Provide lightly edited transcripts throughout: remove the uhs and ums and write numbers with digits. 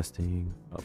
Testing. Oh.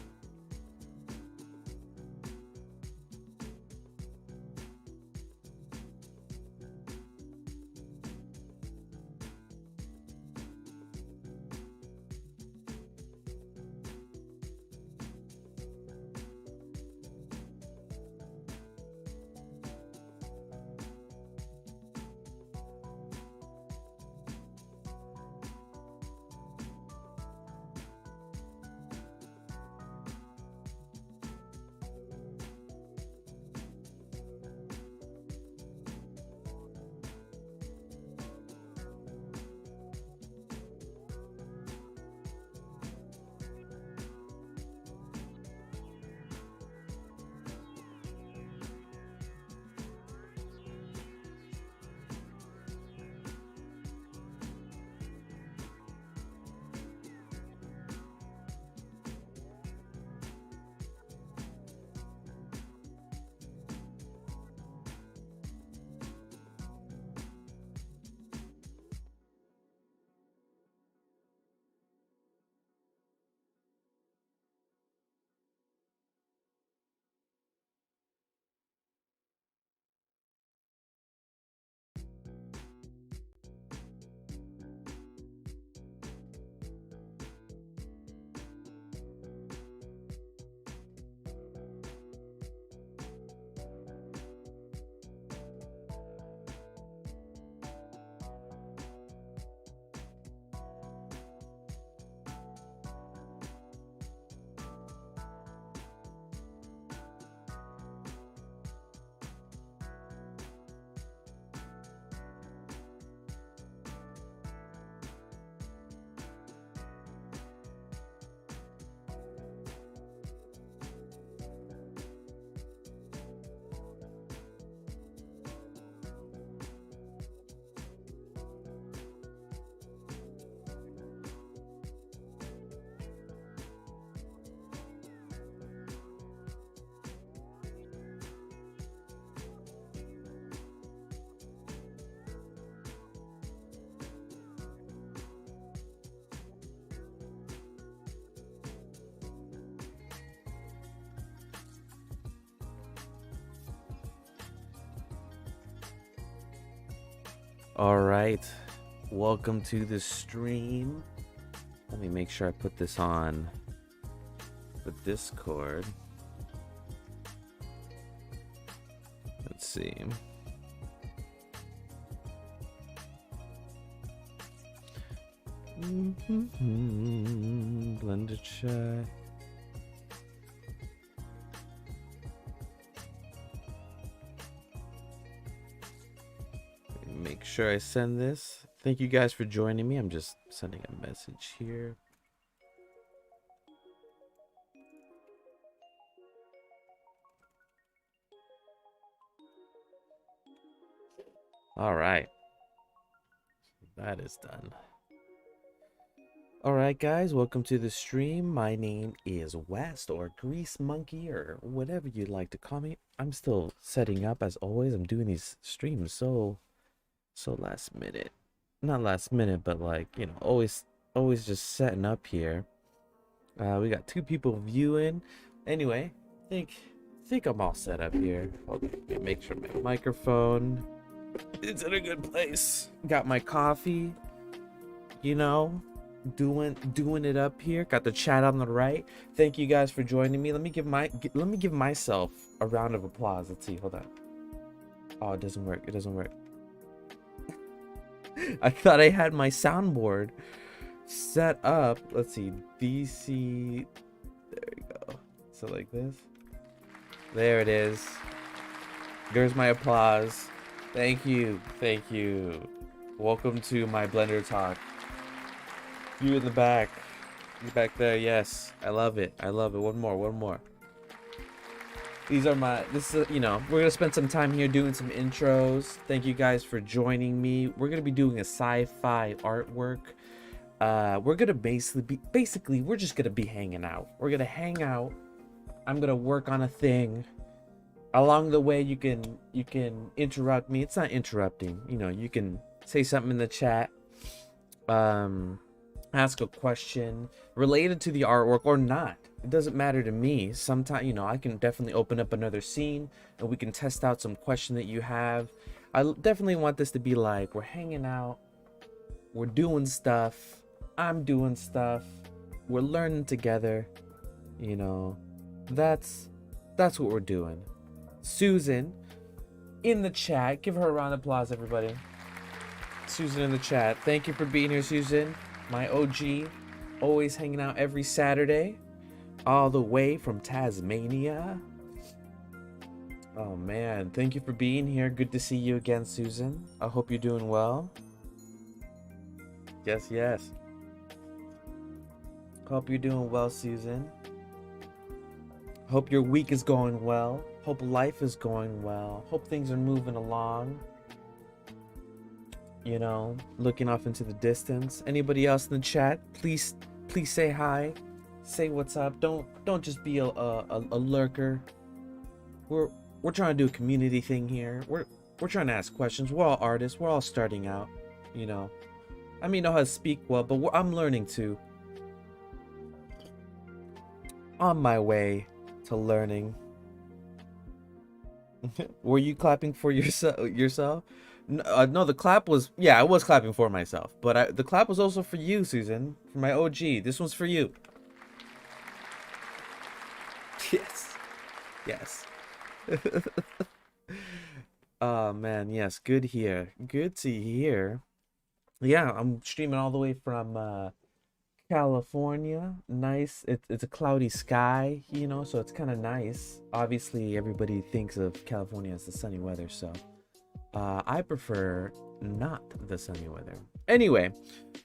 All right, welcome to the stream. Let me make sure I put this on the Discord. Let's see. Blender chat. Make sure I send this. Thank you guys for joining me. I'm just sending a message here. All right. That is done. All right, guys, welcome to the stream. My name is West, or Grease Monkey, or whatever you'd like to call me. I'm still setting up as always. I'm doing these streams so last minute. Not last minute, but like, you know, always just setting up here. We got 2 people viewing. Anyway, think I'm all set up here. Okay, make sure my microphone is in a good place. Got my coffee, you know, doing it up here. Got the chat on the right. Thank you guys for joining me. Let me give myself a round of applause. Let's see. Hold on. Oh, it doesn't work. It doesn't work. I thought I had my soundboard set up. Let's see. DC. There we go. So like this. There it is. There's my applause. Thank you. Thank you. Welcome to my Blender talk. You in the back. You back there. Yes. I love it. I love it. One more. These are you know, we're going to spend some time here doing some intros. Thank you guys for joining me. We're going to be doing a sci-fi artwork. We're going to basically, we're just going to be hanging out. We're going to hang out. I'm going to work on a thing. Along the way, you can interrupt me. It's not interrupting. You know, you can say something in the chat. And ask a question related to the artwork or not. It doesn't matter to me. Sometimes, you know, I can definitely open up another scene and we can test out some question that you have. Definitely want this to be like we're hanging out, we're doing stuff, I'm doing stuff, we're learning together. You know, that's what we're doing. Susan in the chat, give her a round of applause, everybody. Susan in the chat, thank you for being here, Susan. My OG, always hanging out every Saturday, all the way from Tasmania. Oh man, thank you for being here. Good to see you again, Susan. I hope you're doing well. Yes, yes. Hope you're doing well, Susan. Hope your week is going well. Hope life is going well. Hope things are moving along. You know, looking off into the distance. Anybody else in the chat, please say hi. Say what's up. Don't just be a lurker. We're trying to do a community thing here. We're trying to ask questions. We're all artists. We're all starting out, you know. I may know how to speak well, but I'm learning too. On my way to learning. Were you clapping for yourself? No, the clap was, yeah, I was clapping for myself, but the clap was also for you, Susan, for my OG. This one's for you. Yes, yes. Oh man, yes, good here. Good to hear. Yeah, I'm streaming all the way from California. Nice. It's a cloudy sky, you know, so it's kind of nice. Obviously, everybody thinks of California as the sunny weather, so I prefer not the sunny weather. Anyway,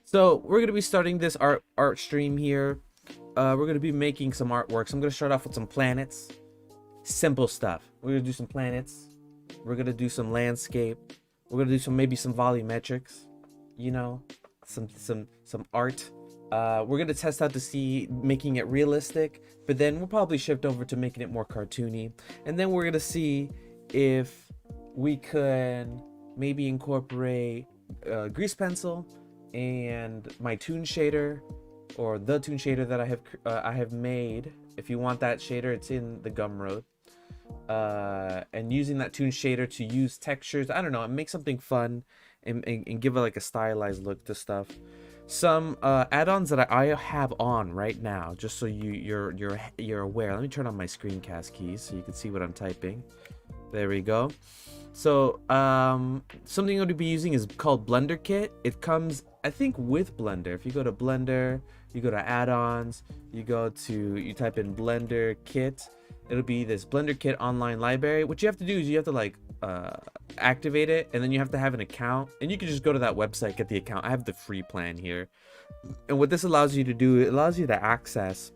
so we're gonna be starting this art stream here. We're gonna be making some artworks. I'm gonna start off with some planets. Simple stuff. We're gonna do some planets. We're gonna do some landscape. We're gonna do maybe some volumetrics. You know, some art. We're gonna test out to see making it realistic, but then we'll probably shift over to making it more cartoony, and then we're gonna see if we could maybe incorporate grease pencil and my toon shader, or the toon shader that I have made. If you want that shader, it's in the Gumroad. And using that toon shader to use textures, I don't know, and make something fun and give it like a stylized look to stuff. Some add-ons that I have on right now, just so you're aware. Let me turn on my screencast keys so you can see what I'm typing. There we go. So something I'm going to be using is called Blender Kit. It comes, I think, with Blender. If you go to Blender, you go to add-ons, you type in Blender Kit. It'll be this Blender Kit online library. What you have to do is you have to like activate it, and then you have to have an account, and you can just go to that website, get the account. I have the free plan here, and what this allows you to do, it allows you to access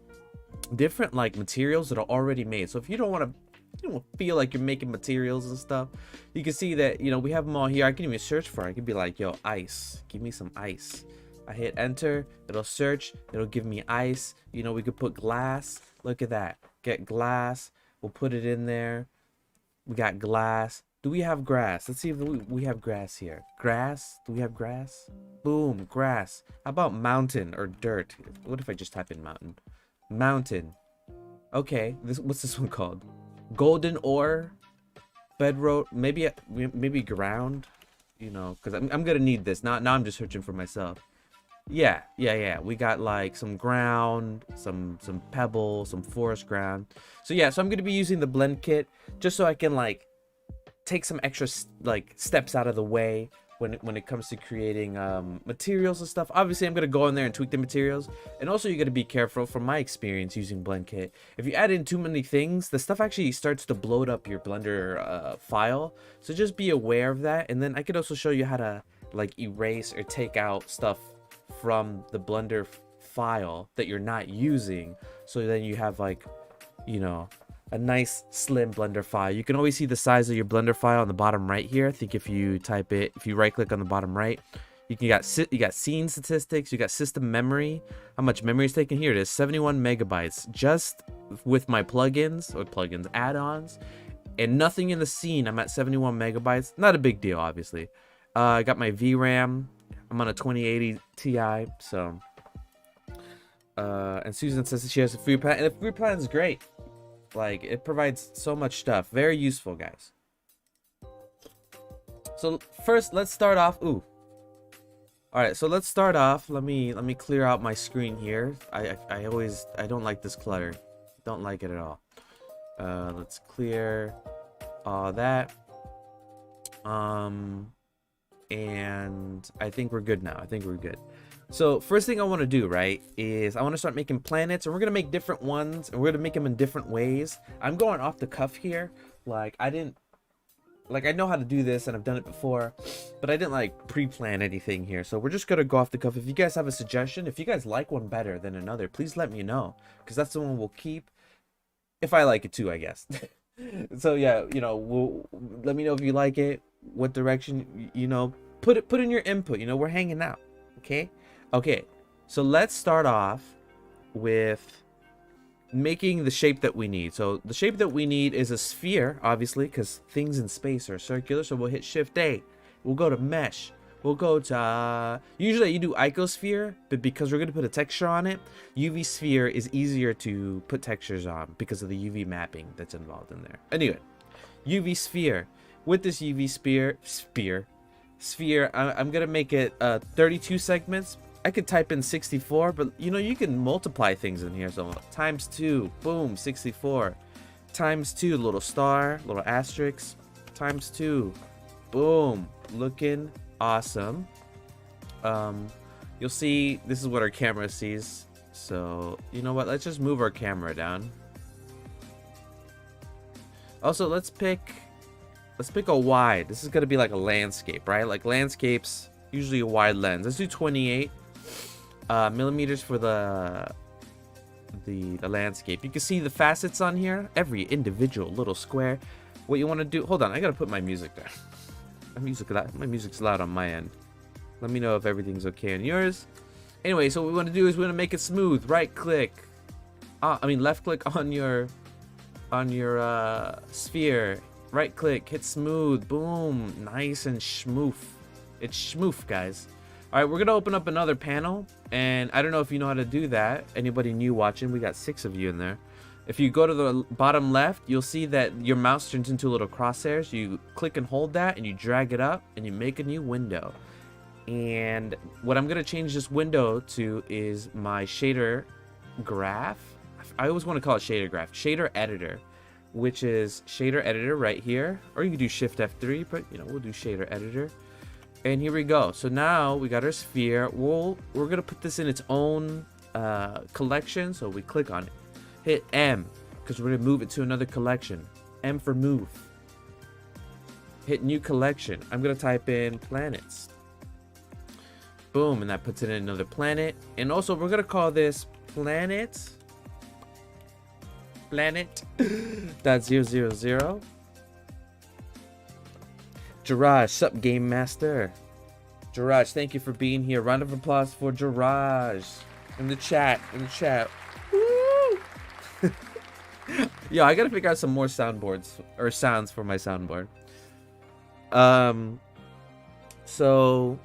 different like materials that are already made. So if you don't want to, you don't feel like you're making materials and stuff, you can see that, you know, we have them all here. I can even search for it. I can be like, yo, ice, give me some ice. I hit enter, it'll search, it'll give me ice. You know, we could put glass. Look at that. Get glass. We'll put it in there. We got glass. Do we have grass? Let's see if we have grass here. Grass? Do we have grass? Boom, grass. How about mountain or dirt? What if I just type in mountain? Mountain. Okay, what's this one called? Golden ore, bedrock, maybe ground. You know, because I'm gonna need this. Now I'm just searching for myself. Yeah. We got like some ground, some pebble, some forest ground. So yeah, so I'm gonna be using the blend kit just so I can like take some extra like steps out of the way when it comes to creating materials and stuff. Obviously, I'm gonna go in there and tweak the materials, and also you gotta be careful. From my experience using blend kit, if you add in too many things, the stuff actually starts to bloat up your Blender file. So just be aware of that. And then I could also show you how to like erase or take out stuff from the Blender file that you're not using, so then you have like, you know, a nice slim Blender file. You can always see the size of your Blender file on the bottom right here. I think if you type it, if you right click on the bottom right, you got scene statistics, you got system memory, how much memory is taken. Here it is, 71 megabytes just with my plugins add-ons, and nothing in the scene. I'm at 71 megabytes. Not a big deal, obviously. I got my VRAM. I'm on a 2080 Ti, so And Susan says that she has a food plan, and the food plan is great. Like, it provides so much stuff. Very useful, guys. So first, let's start off. Ooh. All right, so let's start off. Let me clear out my screen here. I don't like this clutter. Don't like it at all. Let's clear all that. And I think we're good now. I think we're good. So first thing I want to do, right, is I want to start making planets, and we're gonna make different ones, and we're gonna make them in different ways. I'm going off the cuff here. Like, I know how to do this, and I've done it before, but I didn't like pre-plan anything here. So we're just gonna go off the cuff. If you guys have a suggestion, if you guys like one better than another, please let me know, because that's the one we'll keep. If I like it too, I guess. So yeah, you know, let me know if you like it, what direction, you know, put in your input. You know, we're hanging out. Okay, so let's start off with making the shape that we need. So the shape that we need is a sphere, obviously, because things in space are circular. So we'll hit Shift A. We'll go to Mesh. We'll go to usually you do icosphere, but because we're going to put a texture on it, UV sphere is easier to put textures on because of the UV mapping that's involved in there. Anyway, UV sphere. With this UV sphere, I'm gonna make it 32 segments. I could type in 64, but you know, you can multiply things in here. So times 2, boom, 64. Times 2, little star, little asterisk. Times 2, boom, looking awesome. You'll see this is what our camera sees. So you know what? Let's just move our camera down. Also, let's pick a wide. This is gonna be like a landscape, right? Like landscapes, usually a wide lens. Let's do 28 millimeters for the landscape. You can see the facets on here, every individual little square. What you want to do? Hold on, I gotta put my music there. My music's loud on my end. Let me know if everything's okay on yours. Anyway, so what we want to do is we want to make it smooth. Right click. Left click on your sphere. Right click, hit smooth, boom, nice and schmoof. It's schmoof, guys. All right, we're gonna open up another panel, and I don't know if you know how to do that. Anybody new watching? We got 6 of you in there. If you go to the bottom left, you'll see that your mouse turns into little crosshairs. You click and hold that, and you drag it up, and you make a new window. And what I'm gonna change this window to is my shader graph. I always want to call it shader graph, shader editor, which is shader editor right here, or you can do Shift F3, but you know, we'll do shader editor. And here we go. So now we got our sphere. We're gonna put this in its own collection. So we click on it, hit M, because we're gonna move it to another collection. M for move. Hit new collection. I'm gonna type in planets. Boom, and that puts it in another planet. And also we're gonna call this planet. Planet.000. Jiraj, sup game master. Jiraj, thank you for being here. Round of applause for Jiraj in the chat. Woo! Yo, I gotta figure out some more soundboards or sounds for my soundboard. So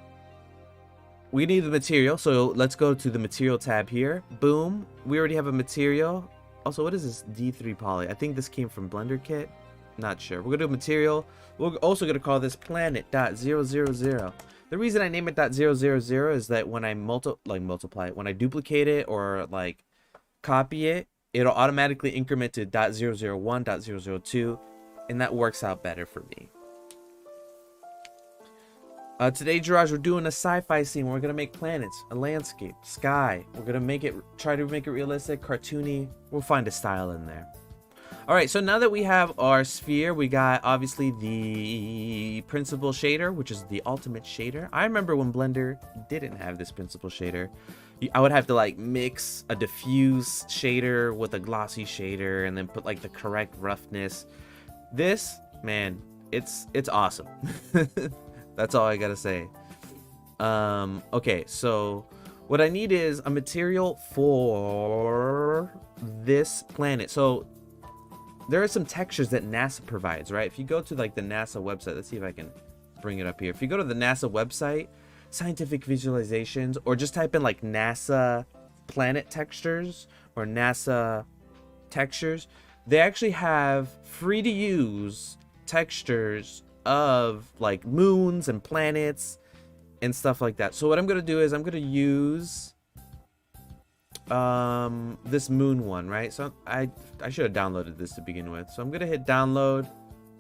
we need the material. So let's go to the material tab here. Boom. We already have a material. Also, what is this D3 poly? I think this came from Blender Kit. Not sure. We're gonna do material. We're also gonna call this planet.000. The reason I name it .000 is that when I multiply it, when I duplicate it or like copy it, it'll automatically increment to .001, .002, and that works out better for me. Today, Jiraj, we're doing a sci-fi scene. We're gonna make planets, a landscape, sky. We're gonna try to make it realistic, cartoony. We'll find a style in there. All right, so now that we have our sphere, we got obviously the principal shader, which is the ultimate shader. I remember when Blender didn't have this principal shader. I would have to like mix a diffuse shader with a glossy shader and then put like the correct roughness. This, man, it's awesome. That's all I gotta say. Okay, so what I need is a material for this planet. So there are some textures that NASA provides, right? If you go to like the NASA website, let's see if I can bring it up here. If you go to the NASA website, scientific visualizations, or just type in like NASA planet textures or NASA textures, they actually have free to use textures of like moons and planets and stuff like that. So what I'm gonna do is I'm gonna use this moon one, right? So I should have downloaded this to begin with. So I'm gonna hit download.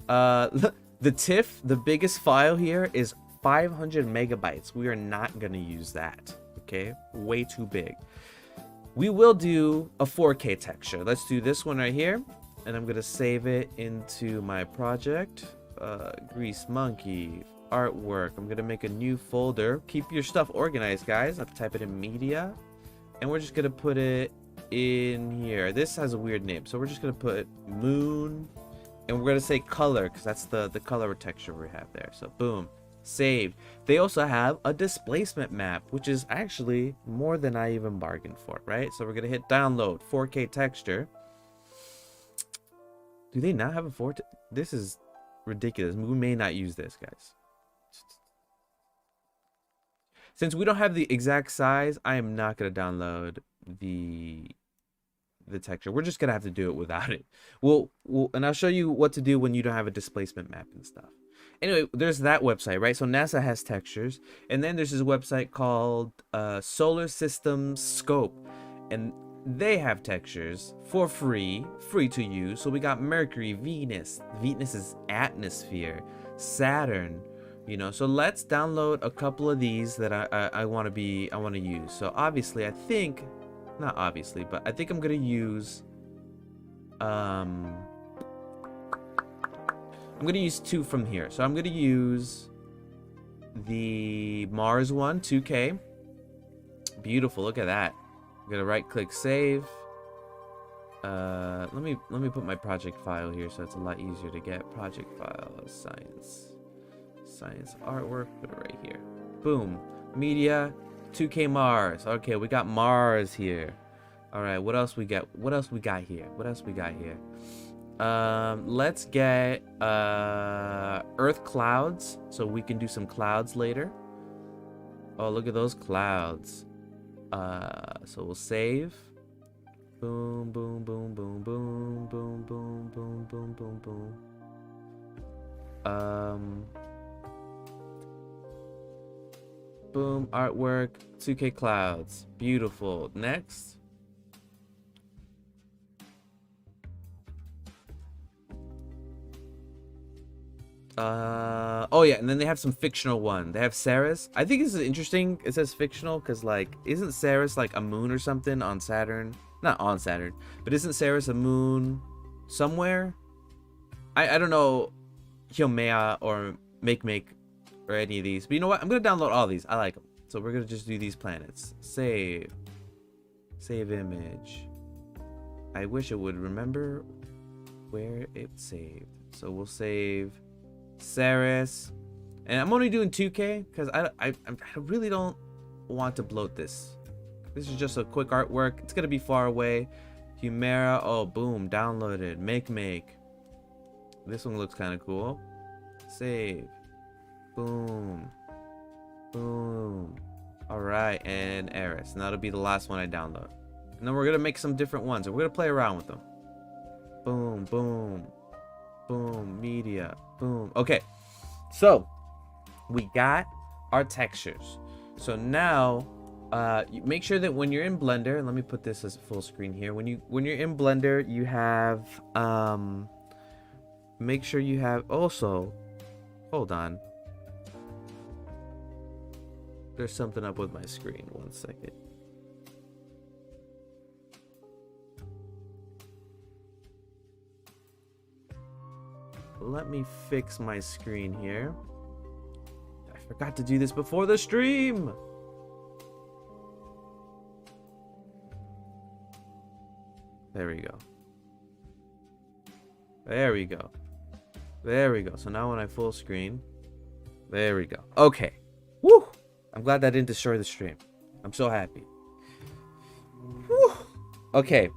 The TIFF, the biggest file here, is 500 megabytes. We are not gonna use that. Okay, way too big. We will do a 4K texture. Let's do this one right here, and I'm gonna save it into my project. Grease Monkey artwork. I'm gonna make a new folder. Keep your stuff organized, guys. I'll type it in media, and we're just gonna put it in here. This has a weird name, so we're just gonna put moon, and we're gonna say color because that's the color texture we have there. So boom, saved. They also have a displacement map, which is actually more than I even bargained for, right? So we're gonna hit download 4K texture. Do they not have a 4K? This is ridiculous. We may not use this, guys. Since we don't have the exact size, I am not gonna download the texture. We're just gonna have to do it without it. We'll and I'll show you what to do when you don't have a displacement map and stuff. Anyway, there's that website, right? So NASA has textures, and then there's this website called Solar Systems Scope, and they have textures for free to use. So we got Mercury, Venus's atmosphere, Saturn, you know. So let's download a couple of these that I want to use. So obviously, I think, not obviously, but I think I'm gonna use I'm gonna use two from here. So I'm gonna use the Mars one, 2K. Beautiful, look at that. I'm gonna right click save. Let me put my project file here so it's a lot easier to get. Project file, science artwork, put it right here. Boom, media, 2K Mars. Okay, we got Mars here. All right, what else we got? What else we got here? Let's get Earth clouds so we can do some clouds later. Oh, look at those clouds. So we'll save. Boom, boom, boom, boom, boom, boom, boom, boom, boom, boom, boom. Boom, artwork, 2K clouds. Beautiful. Next. Oh yeah, and then they have some fictional one. They have Ceres. I think this is interesting. It says fictional because, like, isn't Ceres like a moon or something on Saturn? Not on Saturn, but isn't Ceres a moon somewhere? I don't know Hyomea or Make or any of these, but you know what? I'm gonna download all these. I like them, so we're gonna just do these planets. Save image. I wish it would remember where it's saved. So we'll save Ceres, and I'm only doing 2K because I really don't want to bloat this. This is just a quick artwork. It's gonna be far away. Humera, oh boom, downloaded. Make. This one looks kind of cool. Save. Boom. Boom. All right, and Eris, and that'll be the last one I download. And then we're gonna make some different ones, and we're gonna play around with them. Boom, boom, boom, media, boom. Okay, so we got our textures. So now, you make sure that when you're in Blender, let me put this as full screen here. When you're in Blender, you have make sure you have also. Hold on. There's something up with my screen. 1 second. Let me fix my screen here. I forgot to do this before the stream. There we go. There we go. There we go. So now when I full screen, there we go. Okay. Woo! I'm glad that didn't destroy the stream. I'm so happy. Woo! Okay.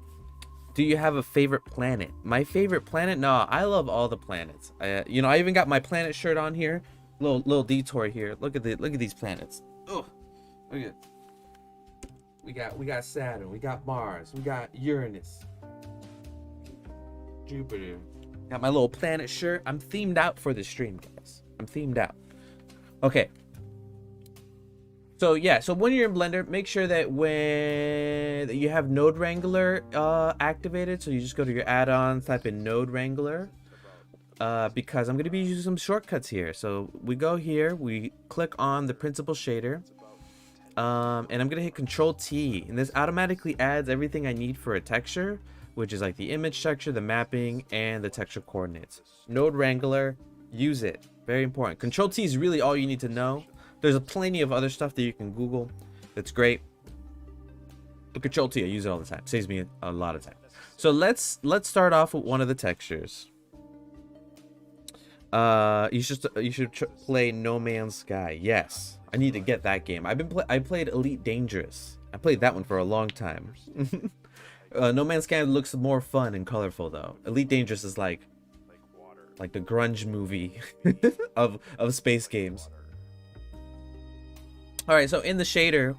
Do you have a favorite planet? My favorite planet? No, I love all the planets. I even got my planet shirt on here. Little detour here. Look at these planets. Oh, look at. We got Saturn, we got Mars, we got Uranus, Jupiter. Got my little planet shirt. I'm themed out for the stream, guys. I'm themed out. Okay. So yeah, so when you're in Blender, make sure that when you have Node Wrangler activated, so you just go to your add-ons, type in Node Wrangler, because I'm going to be using some shortcuts here. So we go here, we click on the principal shader, and I'm going to hit Control T, and this automatically adds everything I need for a texture, which is like the image texture, the mapping, and the texture coordinates. Node Wrangler, use it. Very important. Control T is really all you need to know. There's plenty of other stuff that you can Google that's great. But Control T, I use it all the time. Saves me a lot of time. So let's start off with one of the textures. You should play No Man's Sky. Yes, I need to get that game. I played Elite Dangerous. I played that one for a long time. No Man's Sky looks more fun and colorful though. Elite Dangerous is like the grunge movie of space games. All right, so in the shader,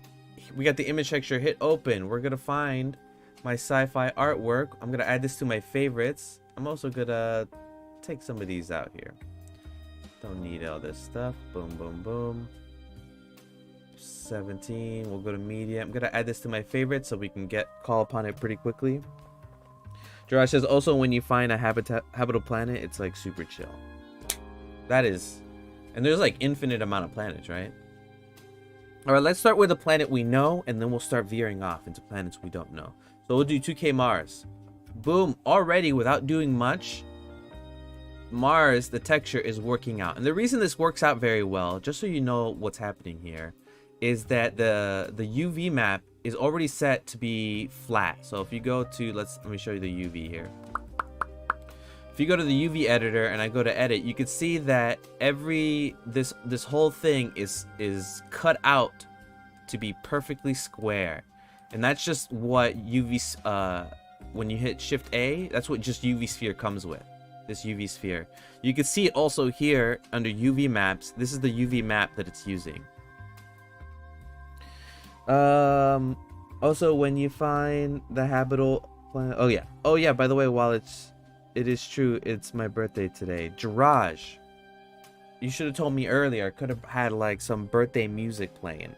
we got the image texture. Hit open. We're gonna find my sci-fi artwork. I'm gonna add this to my favorites. I'm also gonna take some of these out here. Don't need all this stuff. Boom, boom, boom. 17. We'll go to media. I'm gonna add this to my favorites so we can call upon it pretty quickly. Gerard says also when you find a habitable planet, it's like super chill. That is, and there's like infinite amount of planets, right? All right, let's start with a planet we know, and then we'll start veering off into planets we don't know. So we'll do 2K Mars. Boom, already without doing much, Mars, the texture is working out. And the reason this works out very well, just so you know what's happening here, is that the UV map is already set to be flat. So if you go to, let me show you the UV here. If you go to the UV editor and I go to edit, you can see that this whole thing is cut out to be perfectly square. And that's just what UV, when you hit Shift A, that's what just UV sphere comes with. This UV sphere. You can see it also here under UV maps. This is the UV map that it's using. Also when you find the habitable planet, oh yeah, by the way, while it is true, it's my birthday today. Jiraj, you should have told me earlier. I could have had like some birthday music playing.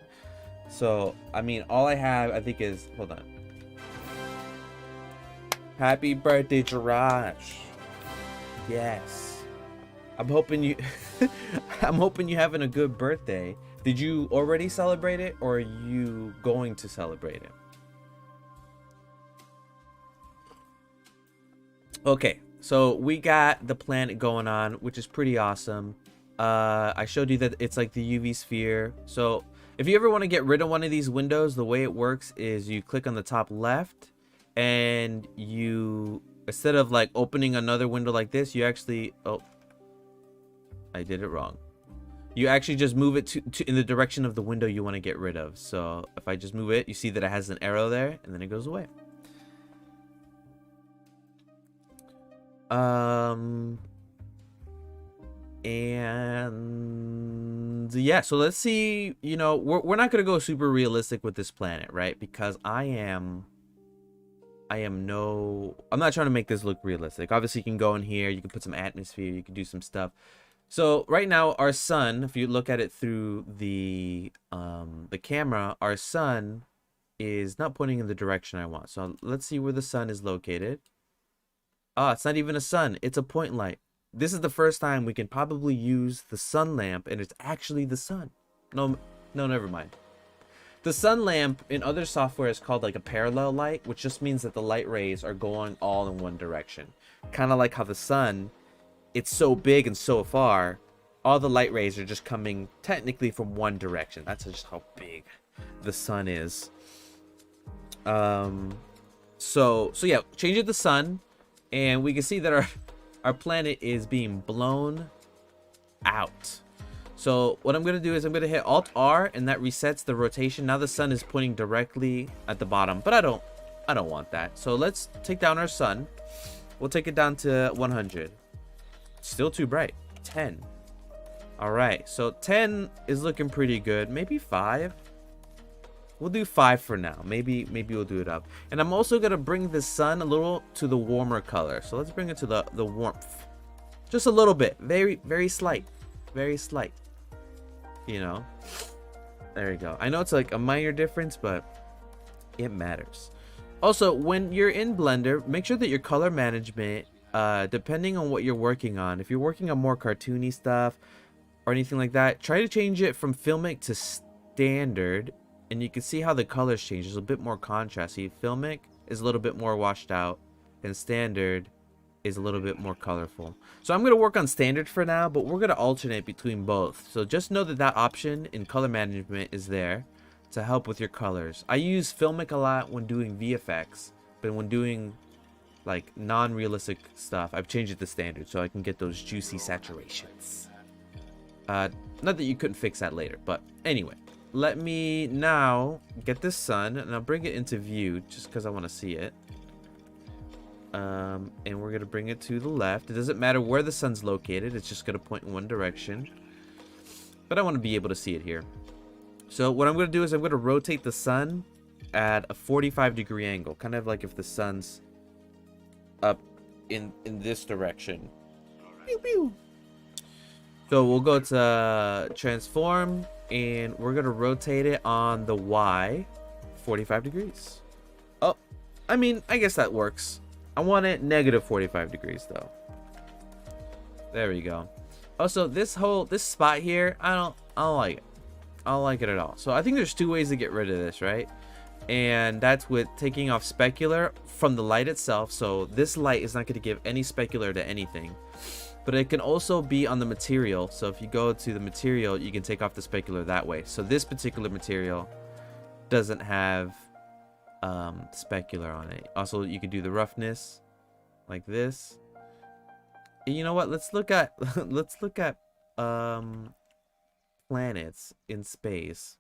So I mean, all I have I think is, hold on, happy birthday, Jiraj. Yes, I'm hoping you I'm hoping you're having a good birthday. Did you already celebrate it, or are you going to celebrate it? Okay, so we got the planet going on, which is pretty awesome. I showed you that it's like the UV sphere. So if you ever want to get rid of one of these windows, the way it works is you click on the top left, and you, instead of like opening another window like this, you actually, oh, I did it wrong. You actually just move it to in the direction of the window you want to get rid of. So if I just move it, you see that it has an arrow there, and then it goes away. And yeah, so let's see, you know, we're not gonna go super realistic with this planet, right? Because I'm not trying to make this look realistic. Obviously you can go in here, you can put some atmosphere, you can do some stuff. So right now our sun, if you look at it through the camera, our sun is not pointing in the direction I want. So let's see where the sun is located. Ah, it's not even a sun, it's a point light. This is the first time we can probably use the sun lamp, and it's actually the sun. No, never mind. The sun lamp in other software is called like a parallel light, which just means that the light rays are going all in one direction. Kind of like how the sun, it's so big and so far, all the light rays are just coming technically from one direction. That's just how big the sun is. So yeah, change it to sun, and we can see that our planet is being blown out. So what I'm going to do is I'm going to hit Alt R, and that resets the rotation. Now the sun is pointing directly at the bottom, but I don't want that. So let's take down our sun. We'll take it down to 100. Still too bright. 10. All right. So 10 is looking pretty good. Maybe 5. We'll do 5 for now. Maybe we'll do it up. And I'm also gonna bring the sun a little to the warmer color. So let's bring it to the warmth. Just a little bit. Very slight. Very slight. You know. There you go. I know it's like a minor difference, but it matters. Also, when you're in Blender, make sure that your color management, depending on what you're working on, if you're working on more cartoony stuff or anything like that, try to change it from filmic to standard, and you can see how the colors change. There's a bit more contrast. See, filmic is a little bit more washed out, and standard is a little bit more colorful. So I'm going to work on standard for now, but we're going to alternate between both. So just know that that option in color management is there to help with your colors. I use filmic a lot when doing VFX, but when doing like non-realistic stuff, I've changed it to standard so I can get those juicy saturations. Not that you couldn't fix that later, but anyway, let me now get this sun and I'll bring it into view just because I want to see it. And we're gonna bring it to the left. It doesn't matter where the sun's located, it's just gonna point in one direction, but I want to be able to see it here. So what I'm going to do is I'm going to rotate the sun at a 45-degree angle, kind of like if the sun's up in this direction. Pew, pew. So we'll go to transform, and we're going to rotate it on the Y 45 degrees. Oh, I mean, I guess that works. I want it negative 45 degrees though. There we go. Also, this spot here, I don't like it. I don't like it at all. So I think there's 2 ways to get rid of this, right? And that's with taking off specular from the light itself. So this light is not going to give any specular to anything. But it can also be on the material. So if you go to the material, you can take off the specular that way. So this particular material doesn't have specular on it. Also, you can do the roughness like this. And you know what? Let's look at planets in space.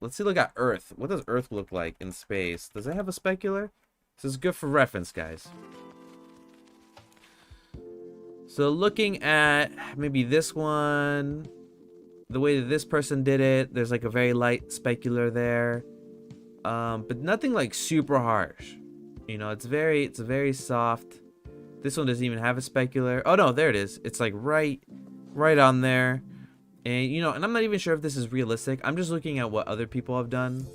Let's look at Earth. What does Earth look like in space? Does it have a specular? This is good for reference, guys. So looking at maybe this one, the way that this person did it, there's like a very light specular there, but nothing like super harsh. You know, it's very soft. This one doesn't even have a specular. Oh no, there it is. It's like right on there. And, you know, and I'm not even sure if this is realistic. I'm just looking at what other people have done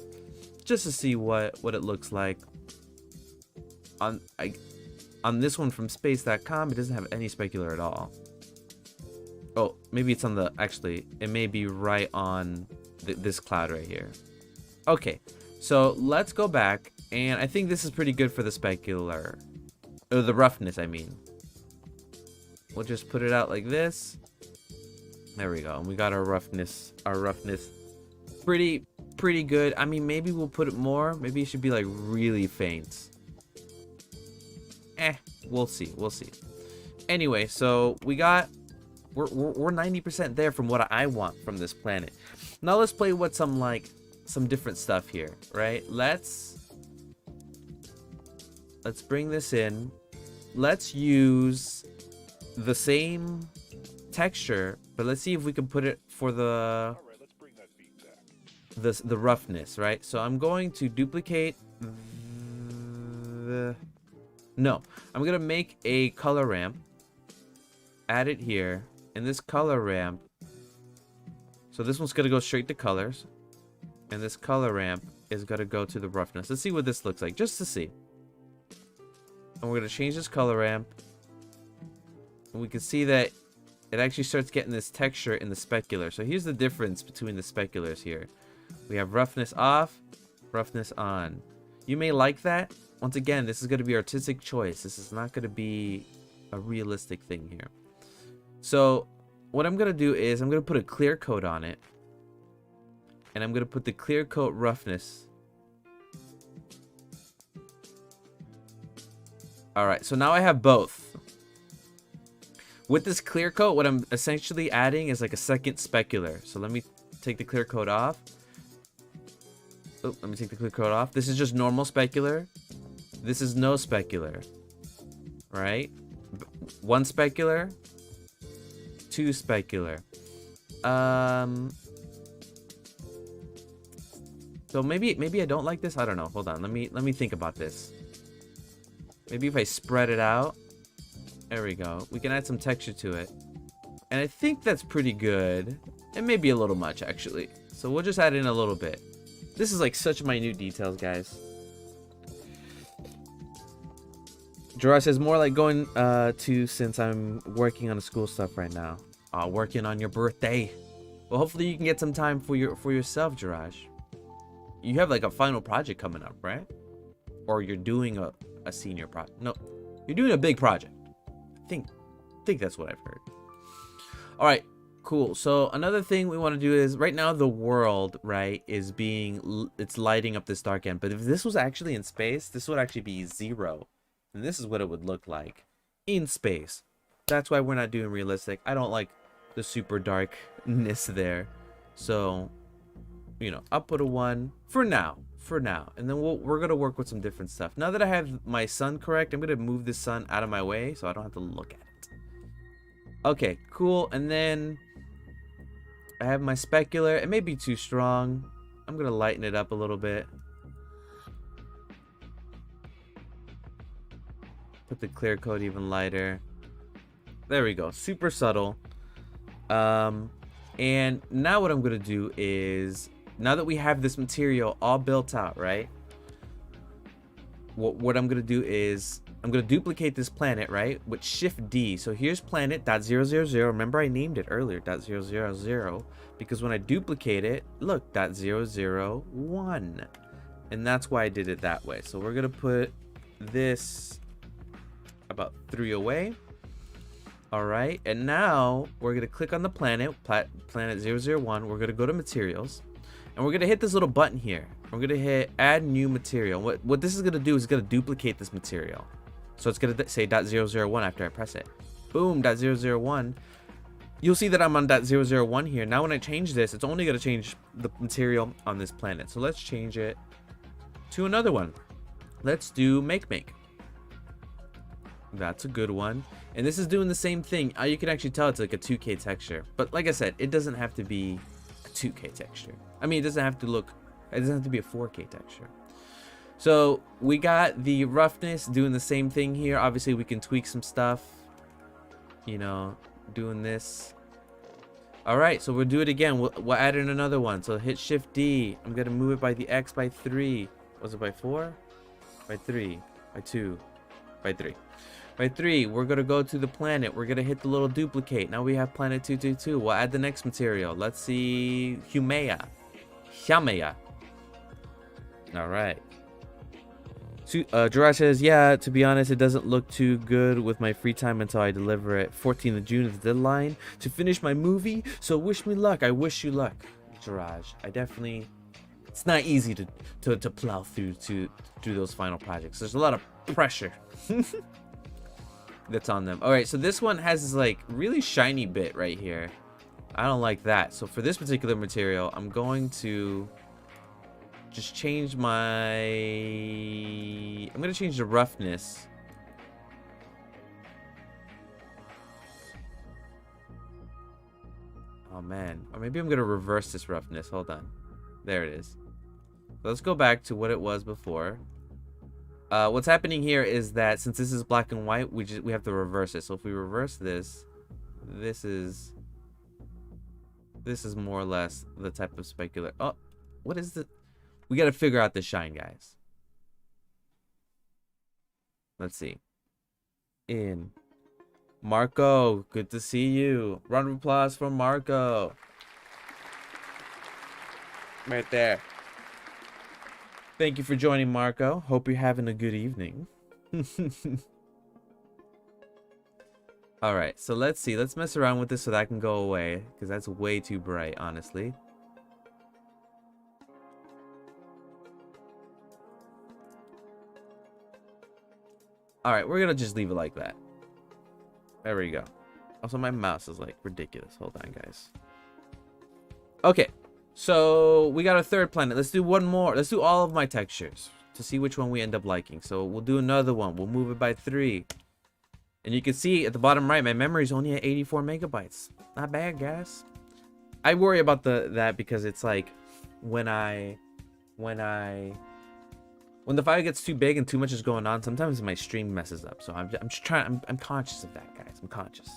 just to see what it looks like. On this one from space.com, it doesn't have any specular at all. Oh, maybe it's on the... Actually, it may be right on this cloud right here. Okay, so let's go back. And I think this is pretty good for the specular. Or the roughness, I mean. We'll just put it out like this. There we go. And we got our roughness. Pretty good. I mean, maybe we'll put it more. Maybe it should be like really faint. We'll see. Anyway, so we're 90% there from what I want from this planet. Now let's play with some different stuff here, right? Let's bring this in. Let's use the same texture, but let's see if we can put it for the roughness, right? So I'm going to duplicate I'm gonna make a color ramp, add it here, and this color ramp, so this one's gonna go straight to colors, and this color ramp is gonna go to the roughness. Let's see what this looks like, just to see. And we're gonna change this color ramp, and we can see that it actually starts getting this texture in the specular. So here's the difference between the speculars here. We have roughness off, roughness on. You may like that. Once again, this is going to be artistic choice. This is not going to be a realistic thing here. So what I'm going to do is I'm going to put a clear coat on it. And I'm going to put the clear coat roughness. Alright, so now I have both. With this clear coat, what I'm essentially adding is like a second specular. So let me take the clear coat off. Oh, let me take the clear coat off. This is just normal specular. This is no specular. Right? One specular. Two specular. So maybe I don't like this. I don't know. Hold on. Let me think about this. Maybe if I spread it out. There we go. We can add some texture to it. And I think that's pretty good. It may be a little much, actually. So we'll just add in a little bit. This is like such minute details, guys. Gerard says more like going to since I'm working on the school stuff right now. Working on your birthday. Well, hopefully you can get some time for yourself, Jiraj. You have like a final project coming up, right? Or you're doing a senior project. No, you're doing a big project. I think that's what I've heard. All right, cool. So another thing we want to do is right now the world, right, is it's lighting up this dark end. But if this was actually in space, this would actually be 0. And this is what it would look like in space. That's why we're not doing realistic. I don't like the super darkness there. So, you know, I'll put a 1 for now. And then we're going to work with some different stuff. Now that I have my sun correct, I'm going to move the sun out of my way so I don't have to look at it. Okay, cool. And then I have my specular. It may be too strong. I'm going to lighten it up a little bit. Put the clear coat even lighter. There we go. Super subtle. And now what I'm going to do is, now that we have this material all built out, right? What I'm going to do is, I'm going to duplicate this planet, right? With Shift D. So here's planet.000. Remember I named it earlier, .000. Because when I duplicate it, look, .001. And that's why I did it that way. So we're going to put this about 3 away. All right, and now we're gonna click on the planet 001. We're gonna go to materials, and we're gonna hit this little button here. We're gonna hit add new material. What this is gonna do is gonna duplicate this material. So it's gonna say .001 after I press it. Boom, .001. You'll see that I'm on .001 here. Now when I change this, it's only gonna change the material on this planet. So let's change it to another one. Let's do make. That's a good one. And this is doing the same thing. You can actually tell it's like a 2K texture. But like I said, it doesn't have to be a 2K texture. I mean, it doesn't have to be a 4K texture. So we got the roughness doing the same thing here. Obviously, we can tweak some stuff. You know, doing this. All right, so we'll do it again. We'll add in another one. So hit Shift D. I'm going to move it by the X by 3. Was it by 4? By 3. By 2. By 3. By 3, we're going to go to the planet. We're going to hit the little duplicate. Now we have planet 222. We'll add the next material. Let's see. Humea. All right. So, Jiraj says, yeah, to be honest, it doesn't look too good with my free time until I deliver it. 14th of June is the deadline to finish my movie. So wish me luck. I wish you luck, Jiraj. I definitely... It's not easy to plow through those final projects. There's a lot of pressure. That's on them. All right, so this one has this like really shiny bit right here. I don't like that. So for this particular material, I'm going to just change I'm going to change the roughness. Oh man, or maybe I'm going to reverse this roughness. Hold on. There it is. So let's go back to what it was before. What's happening here is that since this is black and white, we have to reverse it. So if we reverse this, this is more or less the type of specular. Oh, what is the? We got to figure out the shine, guys. Let's see. In Marco, good to see you. Round of applause for Marco. Right there. Thank you for joining, Marco. Hope you're having a good evening. All right, so let's see. Let's mess around with this so that can go away, because that's way too bright, honestly. All right, we're going to just leave it like that. There we go. Also, my mouse is like ridiculous. Hold on, guys. Okay. So we got a third planet. Let's do one more. Let's do all of my textures to see which one we end up liking. So we'll do another one. We'll move it by 3. And you can see at the bottom right, my memory is only at 84 megabytes. Not bad, guys. I worry about that because it's like when I when the file gets too big and too much is going on, sometimes my stream messes up. So I'm just trying. I'm conscious of that, guys. I'm conscious.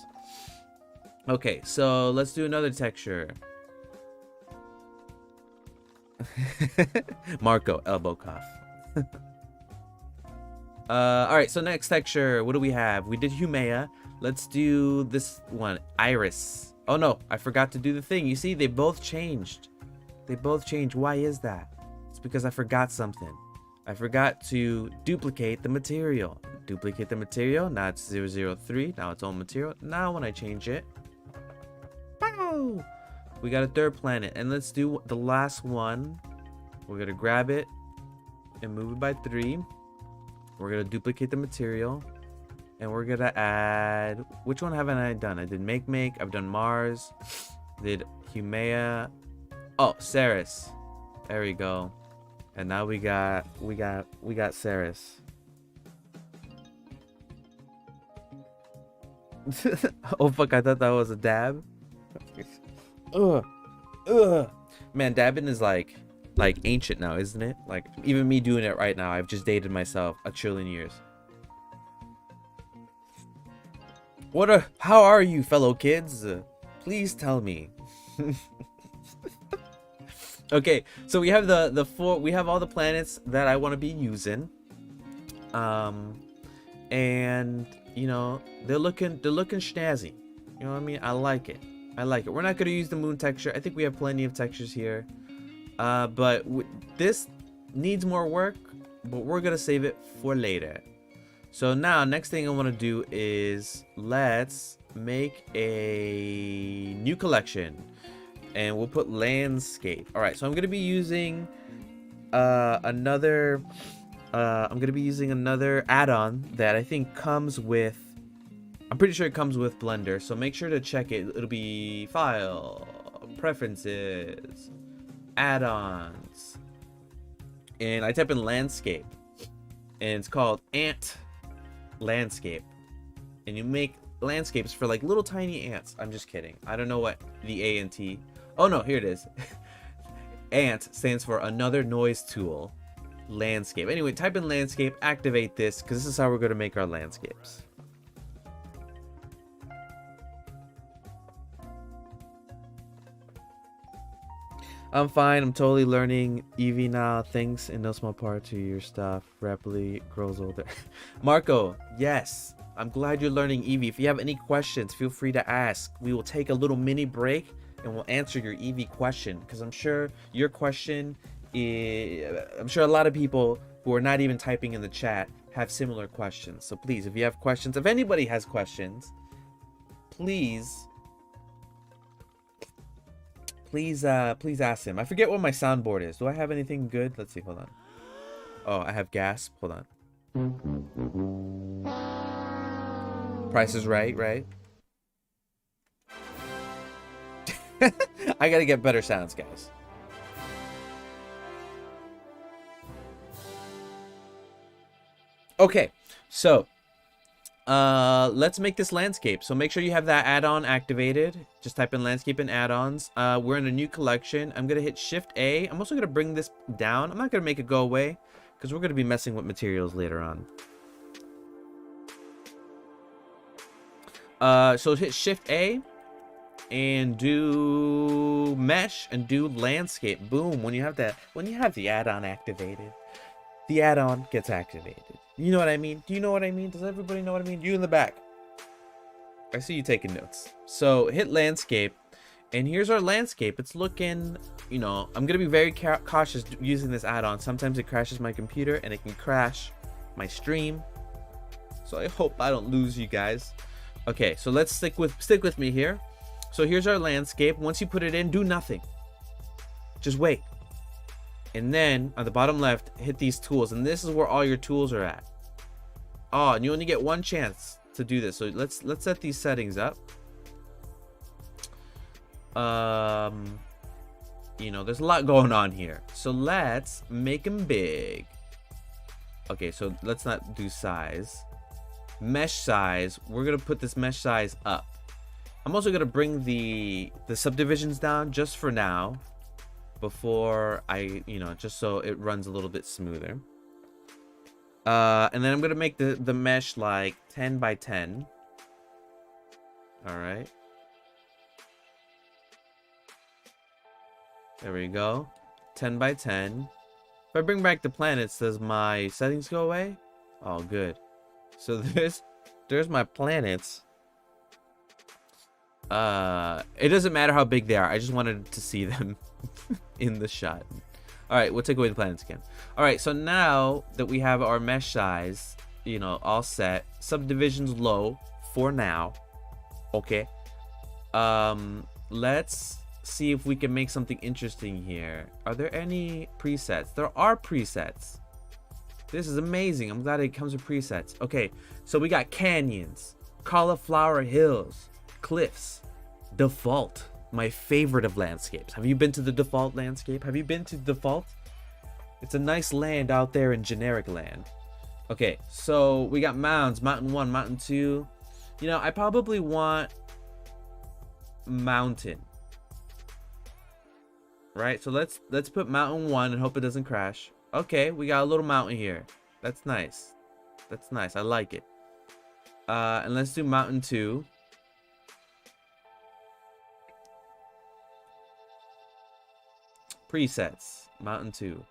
Okay, so let's do another texture. Marco, elbow cough. All right, so next texture, what do we have? We did Humea. Let's do this one, Iris. Oh no, I forgot to do the thing. You see, they both changed. They both changed. Why is that? It's because I forgot something. I forgot to duplicate the material. Duplicate the material. Now it's 003. Now it's all material. Now when I change it, pow! We got a third planet. And let's do the last one. We're gonna grab it and move it by 3. We're gonna duplicate the material. And we're gonna add, which one haven't I done? I did Make. I've done Mars. Did Humea. Oh, Ceres. There we go. And now we got Ceres. Oh fuck, I thought that was a dab. Man, dabbing is like ancient now, isn't it? Like even me doing it right now, I've just dated myself a trillion years. How are you, fellow kids? Please tell me. Okay, so we have the four. We have all the planets that I want to be using, and you know they're looking snazzy. You know what I mean? I like it. I like it. We're not gonna use the moon texture. I think we have plenty of textures here, but this needs more work. But we're gonna save it for later. So now, next thing I want to do is let's make a new collection. And we'll put landscape. All right, so I'm gonna be using another add-on that I think comes with. I'm pretty sure it comes with Blender, so make sure to check it. It'll be File, Preferences, Add-ons, and I type in Landscape, and it's called Ant Landscape, and you make landscapes for like little tiny ants. I'm just kidding. I don't know what the A and T. Oh no, here it is. Ant stands for another noise tool. Landscape. Anyway, type in landscape, activate this, because this is how we're going to make our landscapes. I'm fine. I'm totally learning Eevee now. Thanks in no small part to your stuff. Rapidly grows older. Marco, yes. I'm glad you're learning Eevee. If you have any questions, feel free to ask. We will take a little mini break and we'll answer your Eevee question, because I'm sure your question is, I'm sure a lot of people who are not even typing in the chat have similar questions. So please, if you have questions, if anybody has questions, please ask him. I forget what my soundboard is. Do I have anything good? Let's see. Hold on. Oh, I have gasp. Hold on. Price is right, right? I gotta get better sounds, guys. Okay, so let's make this landscape. So make sure you have that add-on activated. Just type in landscape and add-ons. We're in a new collection. I'm gonna hit Shift A. I'm also gonna bring this down. I'm not gonna make it go away because we're gonna be messing with materials later on. So hit Shift A and do mesh and do landscape. Boom. When you have the add-on activated, the add-on gets activated. You know what I mean? Do you know what I mean? Does everybody know what I mean? You in the back. I see you taking notes. So hit landscape, and here's our landscape. It's looking, you know, I'm gonna be very cautious using this add-on. Sometimes it crashes my computer and it can crash my stream. So I hope I don't lose you guys. Okay, so let's stick with me here. So here's our landscape. Once you put it in, do nothing. Just wait. And then on the bottom left, hit these tools, and this is where all your tools are at. Oh, and you only get one chance to do this. So let's set these settings up. You know, there's a lot going on here. So let's make them big. Okay, so let's not do size. Mesh size. We're gonna put this mesh size up. I'm also gonna bring the subdivisions down just for now. before I, just so it runs a little bit smoother. And then I'm gonna make the mesh like 10 by 10. All right. There we go. 10 by 10. If I bring back the planets, does my settings go away? Oh, good. So there's my planets. It doesn't matter how big they are. I just wanted to see them in the shot. All right, we'll take away the planets again. All right, so now that we have our mesh size, all set, subdivision's low for now. Okay. Let's see if we can make something interesting here. Are there any presets? There are presets. This is amazing. I'm glad it comes with presets. Okay, so we got canyons, cauliflower hills, cliffs, default, my favorite of landscapes. Have you been to the default landscape? Have you been to default? It's a nice land out there in generic land. Okay, so we got mounds, mountain 1, mountain 2. I probably want mountain. Right, so let's put mountain 1 and hope it doesn't crash. Okay, we got a little mountain here. That's nice. That's nice. I like it. And let's do mountain 2. Presets. Mountain 2.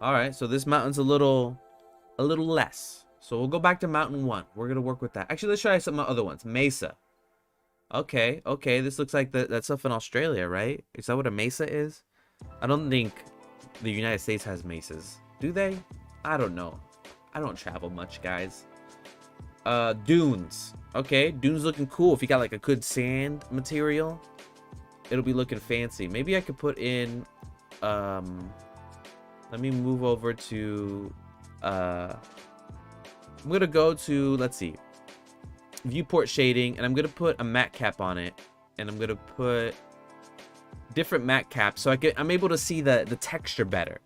Alright, so this mountain's a little less. So we'll go back to mountain 1. We're gonna work with that. Actually, let's try some other ones. Mesa. Okay, this looks like that stuff in Australia, right? Is that what a mesa is? I don't think the United States has mesas. Do they? I don't know. I don't travel much, guys. Dunes. Okay, dunes looking cool. If you got like a good sand material, it'll be looking fancy. Maybe I could put in, let me move over to, I'm gonna go to, let's see, viewport shading, and I'm gonna put a matte cap on it, and I'm gonna put different matte caps so I'm able to see the texture better.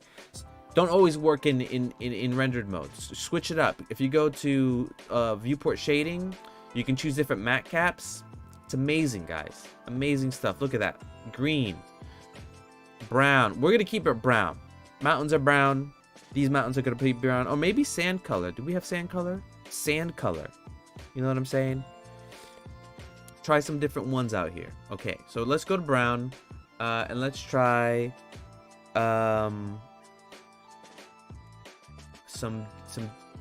Don't always work in rendered mode. Switch it up. If you go to viewport shading, you can choose different matte caps. It's amazing, guys. Amazing stuff. Look at that. Green, brown. We're gonna keep it brown. Mountains are brown. These mountains are gonna be brown, or maybe sand color. Do we have sand color? Sand color. You know what I'm saying? Try some different ones out here. Okay, so let's go to brown, and let's try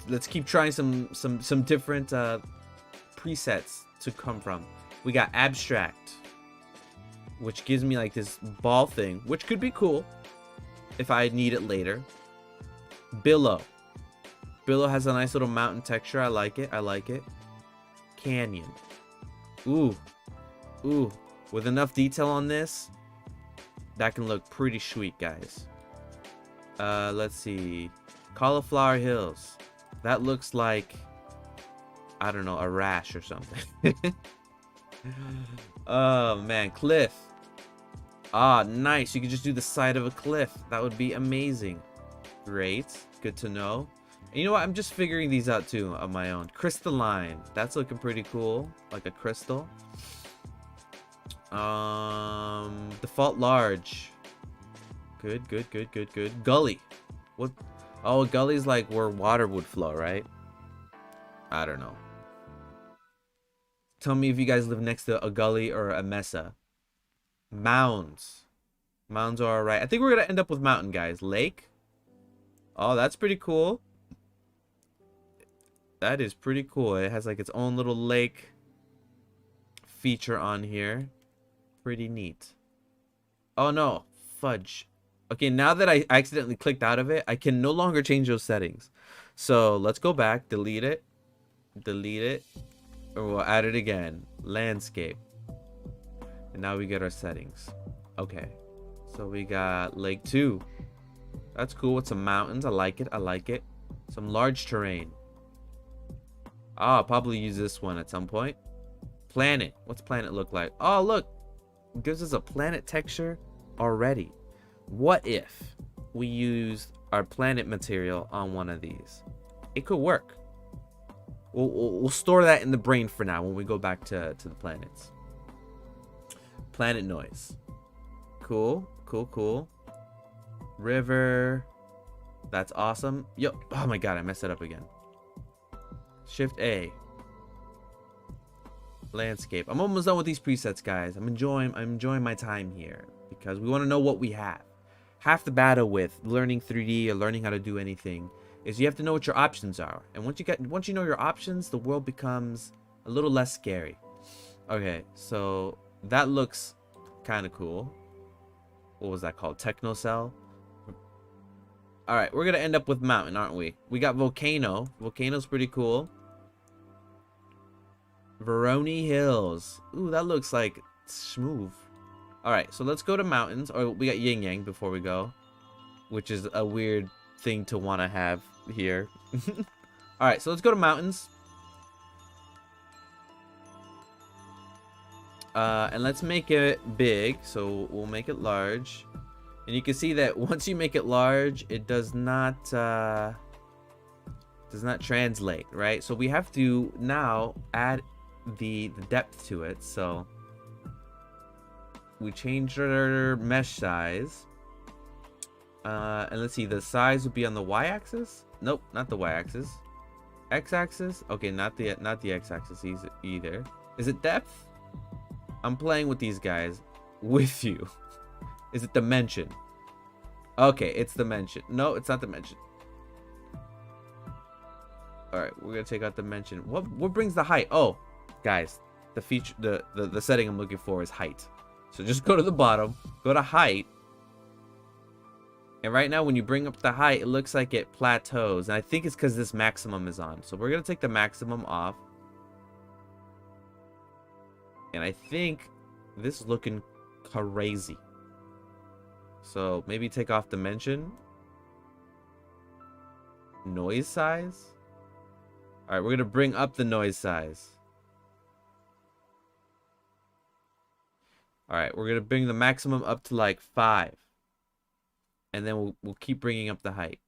let's keep trying some different presets to come from. We got abstract, which gives me like this ball thing, which could be cool if I need it later. Billow has a nice little mountain texture. I like it. Canyon. Ooh, with enough detail on this, that can look pretty sweet, guys. Let's see, cauliflower hills. That looks like, I don't know, a rash or something. Oh man, cliff. Ah, nice. You could just do the side of a cliff. That would be amazing. Great, good to know. And you know what? I'm just figuring these out too on my own. Crystalline. That's looking pretty cool, like a crystal. Default large. Good. Gully. What? Oh, gully's like where water would flow, right? I don't know. Tell me if you guys live next to a gully or a mesa. Mounds. Mounds are alright. I think we're gonna end up with mountain, guys. Lake. Oh, that's pretty cool. That is pretty cool. It has like its own little lake feature on here. Pretty neat. Oh no, fudge. Okay, now that I accidentally clicked out of it, I can no longer change those settings. So let's go back, delete it, or we'll add it again. Landscape. And now we get our settings. Okay, so we got Lake 2. That's cool with some mountains. I like it. Some large terrain. I'll probably use this one at some point. Planet. What's planet look like? Oh, look. It gives us a planet texture already. What if we used our planet material on one of these? It could work. We'll store that in the brain for now when we go back to the planets. Planet noise. Cool. Cool. River. That's awesome. Yo, oh my god, I messed it up again. Shift A. Landscape. I'm almost done with these presets, guys. I'm enjoying my time here because we want to know what we have. Half the battle with learning 3D or learning how to do anything is you have to know what your options are. And once you know your options, the world becomes a little less scary. Okay, so that looks kind of cool. What was that called? Techno cell. All right, we're gonna end up with mountain, aren't we? We got volcano. Volcano's pretty cool. Veroni Hills. Ooh, that looks like smooth. All right, so let's go to mountains. Or we got yin yang before we go, which is a weird thing to want to have here. All right, so let's go to mountains. And let's make it big. So we'll make it large. And you can see that once you make it large, it does not translate, right? So we have to now add the depth to it. So we changed our mesh size. And let's see, the size would be on the y-axis. Nope, not the y-axis. X-axis. Okay, not the x-axis either. Is it depth? I'm playing with these guys with you. Is it dimension? Okay, it's dimension. No, it's not dimension. All right, we're gonna take out dimension. What brings the height? Oh, guys, the feature, the setting I'm looking for is height. So just go to the bottom, go to height, and right now when you bring up the height, it looks like it plateaus, and I think it's because this maximum is on. So we're gonna take the maximum off, and I think this is looking crazy. So maybe take off dimension. Noise size. All right, we're gonna bring up the noise size. All right, we're gonna bring the maximum up to like 5, and then we'll keep bringing up the height.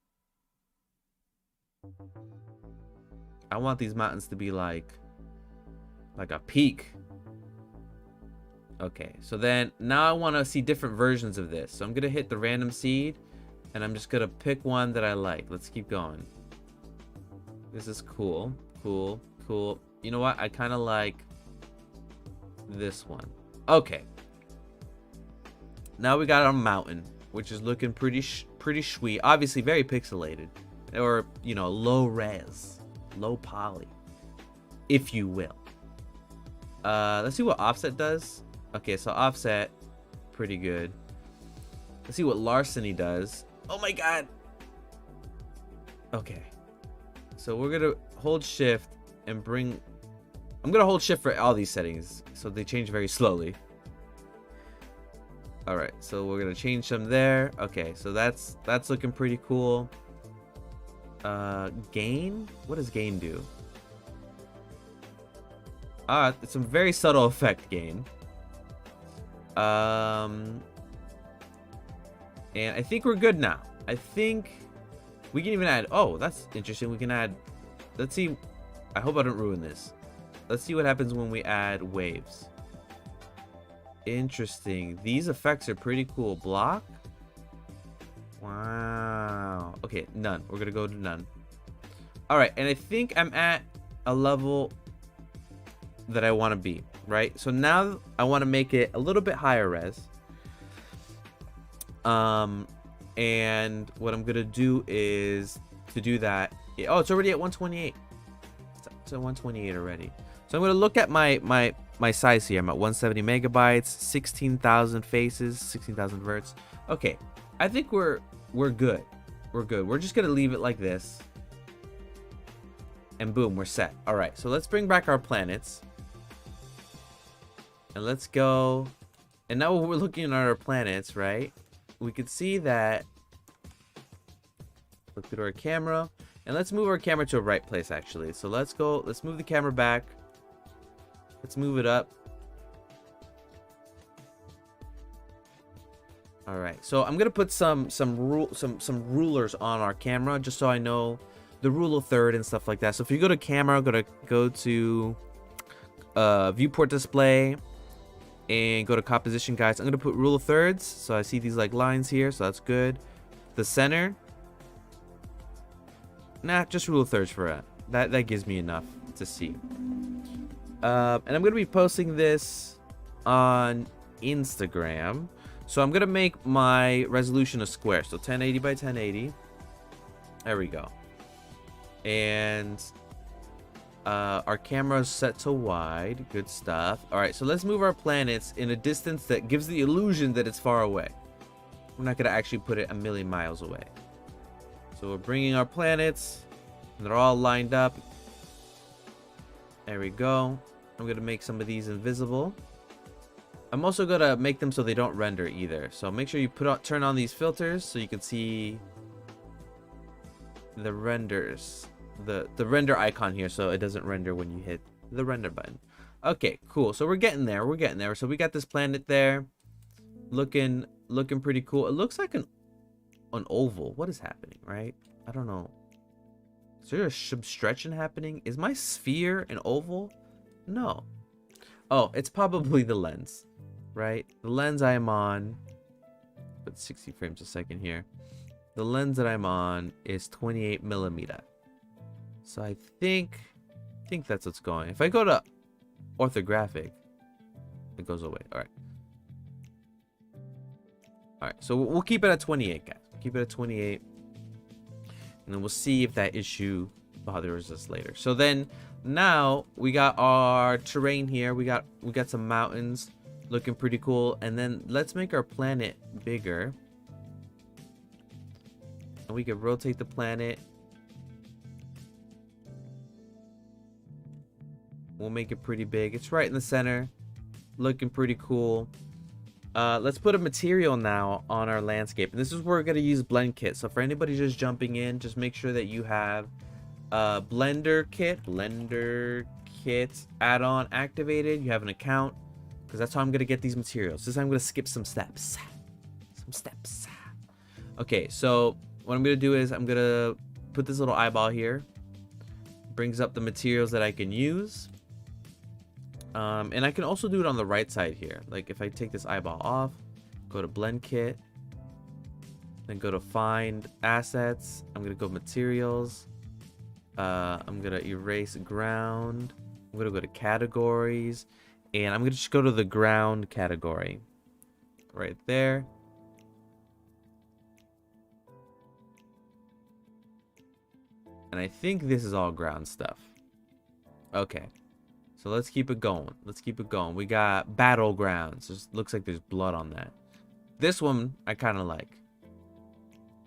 I want these mountains to be like a peak. Okay, so then now I want to see different versions of this. So I'm gonna hit the random seed, and I'm just gonna pick one that I like. Let's keep going. This is cool. You know what? I kind of like this one. Okay. Now we got our mountain, which is looking pretty sweet. Obviously very pixelated, or you know, low res, low poly, if you will. Let's see what offset does. Okay, so offset, pretty good. Let's see what larceny does. Oh my god. Okay. So we're gonna hold shift and bring. I'm gonna hold shift for all these settings, so they change very slowly. All right, so we're gonna change them there. Okay, so that's looking pretty cool. Gain. What does gain do? It's some very subtle effect gain. And I think we're good now. I think we can even add. Oh, that's interesting. We can add. Let's see. I hope I don't ruin this. Let's see what happens when we add waves. Interesting. These effects are pretty cool. Block. Wow. Okay, none. We're gonna go to none. All right, and I think I'm at a level that I want to be, right? So now I want to make it a little bit higher res. And what I'm gonna do is to do that. Oh, it's already at 128. It's at 128 already. So I'm gonna look at my size here. I'm at 170 megabytes, 16,000 faces, 16,000 verts. Okay, I think we're good. We're good. We're just gonna leave it like this, and boom, we're set. All right, so let's bring back our planets, and let's go. And now we're looking at our planets, right? We can see that. Look at our camera, and let's move our camera to a right place actually. So let's go. Let's move the camera back. Let's move it up. All right. So I'm gonna put some rulers on our camera just so I know the rule of third and stuff like that. So if you go to camera, go to viewport display, and go to composition, guys. I'm gonna put rule of thirds, so I see these like lines here, so that's good. The center, nah, just rule of thirds for it. That gives me enough to see. And I'm gonna be posting this on Instagram, so I'm gonna make my resolution a square, so 1080 by 1080. There we go. And our camera is set to wide. Good stuff. All right, so let's move our planets in a distance that gives the illusion that it's far away. We're not gonna actually put it a million miles away. So we're bringing our planets, and they're all lined up. There we go. I'm gonna make some of these invisible. I'm also gonna make them so they don't render either. So make sure you turn on these filters so you can see the renders, the render icon here, so it doesn't render when you hit the render button. Okay, cool. So we're getting there. We're getting there. So we got this planet there, looking pretty cool. It looks like an oval. What is happening, right? I don't know. Is there a substretching happening? Is my sphere an oval? No. Oh, it's probably the lens, right? The lens I am on, put 60 frames a second here. The lens that I'm on is 28 millimeter. So I think that's what's going. If I go to orthographic, it goes away. All right. All right. So we'll keep it at 28, guys. Keep it at 28. And then we'll see if that issue bothers us later. So then now we got our terrain here. We got some mountains looking pretty cool. And then let's make our planet bigger. And we can rotate the planet. We'll make it pretty big. It's right in the center. Looking pretty cool. Let's put a material now on our landscape. And this is where we're going to use blend kit. So for anybody just jumping in, just make sure that you have blender kit add-on activated. You have an account, because that's how I'm going to get these materials. This time I'm going to skip some steps. Okay, so what I'm going to do is I'm going to put this little eyeball here. Brings up the materials that I can use. And I can also do it on the right side here. Like if I take this eyeball off, go to blend kit, then go to find assets. I'm going to go materials. I'm going to erase ground. I'm going to go to categories. And I'm going to just go to the ground category. Right there. And I think this is all ground stuff. Okay. So let's keep it going. We got battlegrounds. It looks like there's blood on that. This one I kind of like.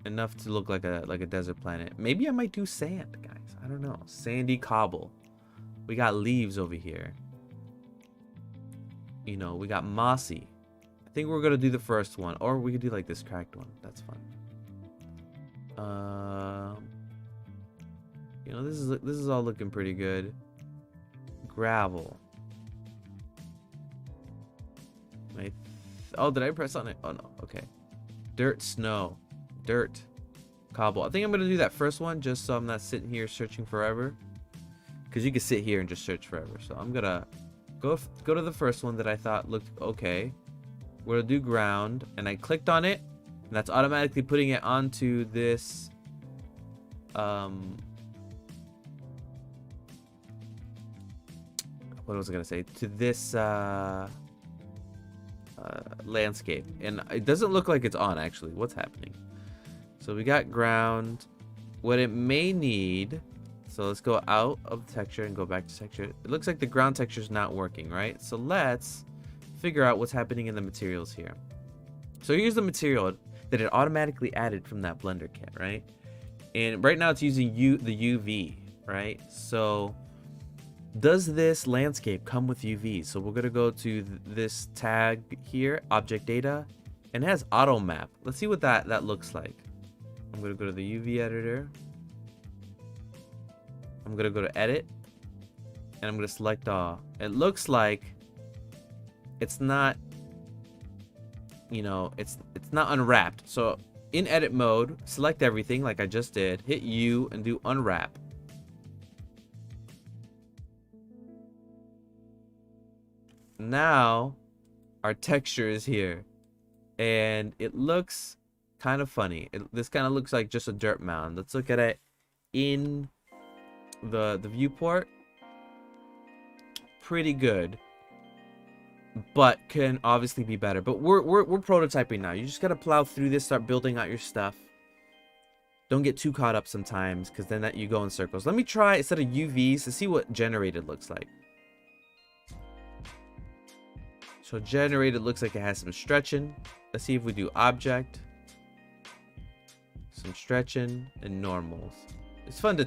Enough to look like a desert planet. Maybe I might do sand, guys. I don't know. Sandy cobble. We got leaves over here. You know, we got mossy. I think we're gonna do the first one, or we could do like this cracked one. That's fun. You know, this is all looking pretty good. Gravel. Oh, did I press on it? Oh no. Okay. Dirt, snow, dirt, cobble. I think I'm gonna do that first one just so I'm not sitting here searching forever. Because you can sit here and just search forever. So I'm gonna go to the first one that I thought looked okay. We're gonna do ground, and I clicked on it, and that's automatically putting it onto this. What was I gonna say? To this landscape, and it doesn't look like it's on actually. What's happening? So we got ground. What it may need. So let's go out of the texture and go back to texture. It looks like the ground texture is not working, right? So let's figure out what's happening in the materials here. So here's the material that it automatically added from that blender kit, right? And right now it's using the UV, right? So does this landscape come with UV? So we're gonna go to this tag here, object data, and it has auto map. Let's see what that looks like. I'm gonna go to the UV editor. I'm gonna go to edit, and I'm gonna select all. It looks like it's not, you know, it's not unwrapped. So in edit mode, select everything like I just did, hit U and do unwrap. Now our texture is here, and it looks kind of funny. This kind of looks like just a dirt mound. Let's look at it in the viewport. Pretty good, but can obviously be better. But we're prototyping now. You just gotta plow through this, start building out your stuff. Don't get too caught up sometimes, because then you go in circles. Let me try, instead of UVs, to see what generated looks like. So generated looks like it has some stretching. Let's see if we do object, some stretching, and normals. It's fun to